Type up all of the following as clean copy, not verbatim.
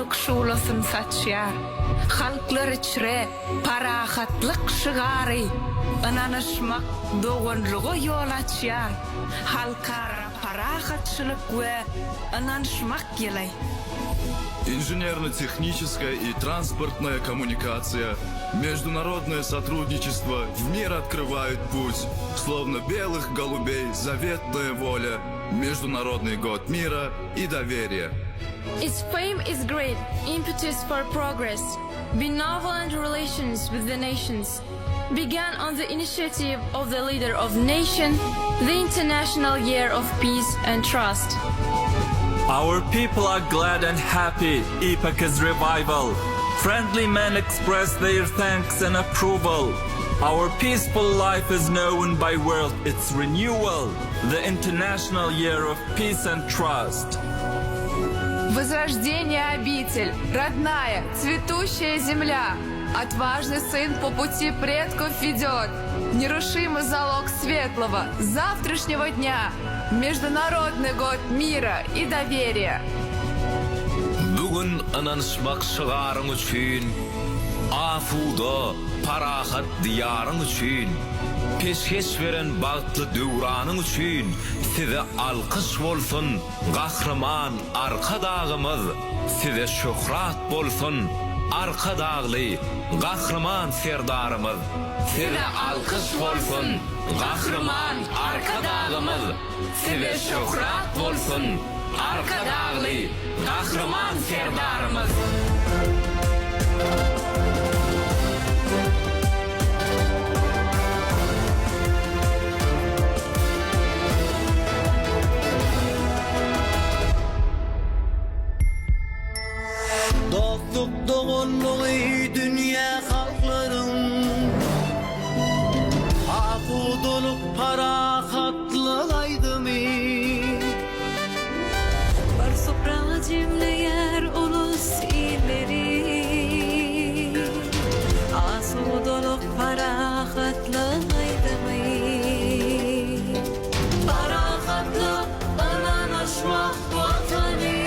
mutluluk şulasın saçyar. Halklar içre parahatlık şıgarı. Ananışmak doğunluğu yol açyar. Halkara parahatçılık ve ananışmak yelay. Инженерно-техническая и транспортная коммуникация, международное сотрудничество в мир открывают путь, словно белых голубей заветная воля, Международный год мира и доверия. Its fame is great, impetus for progress. Benevolent relations with the nations began on the initiative of the leader of nation, the International Year of Peace and Trust. Our people are glad and happy, Epoch's revival. Friendly men express their thanks and approval. Our peaceful life is known by world, its renewal, the International Year of Peace and Trust. Возрождение обитель, родная, цветущая земля. Отважный сын по пути предков ведет. Нерушимый залог светлого, завтрашнего дня. Международный год мира и доверия. Bugün ananışmak şıgarın üçün, afuda, parahat diyarın üçün, peşkeş veren bağıtlı dövranın üçün, size alkış bolsun, kahraman arka dağımız, size şöhrat bolsun, arka dağlı, kahraman serdarımız. Size alkış bolsun, kahraman arka dağımız, size şöhrat bolsun, arka dağlı, kahraman serdarımız. Dostluk doğunluğu dünya halkların, afuduluk parahatlı aydımı. Var sofra cimleyer ulus illeri, asudoluk parahatlı aydımı. Parahatlı ananaşmak vatanı.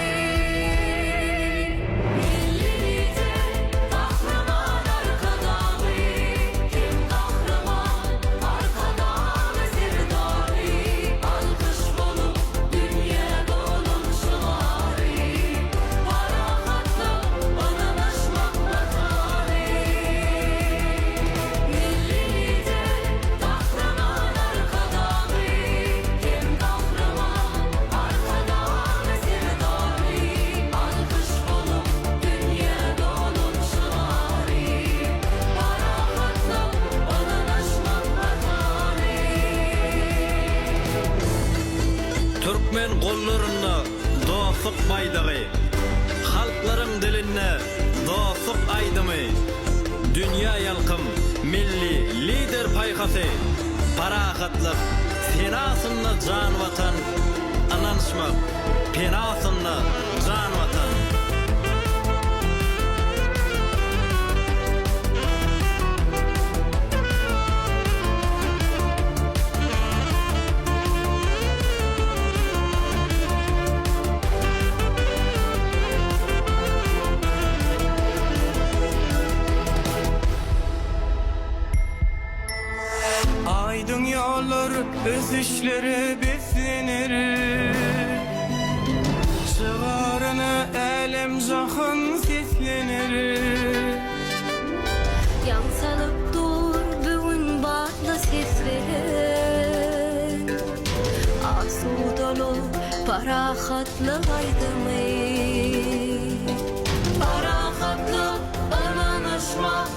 Türkmen kollarına dostluk baydağı, halkların diline dostluk aydımı. Dünya yalkım milli lider paykası, parahatlık, fenasınla can vatan, ananışmak, penasınla can vatan. Aydın yollar öz işleri beslenir, çıgarını elem zahın seslenir. Yansalıp dur bugün batlı seslerin, asu dolu parahatlı aydımı. Parahatlı ananışmak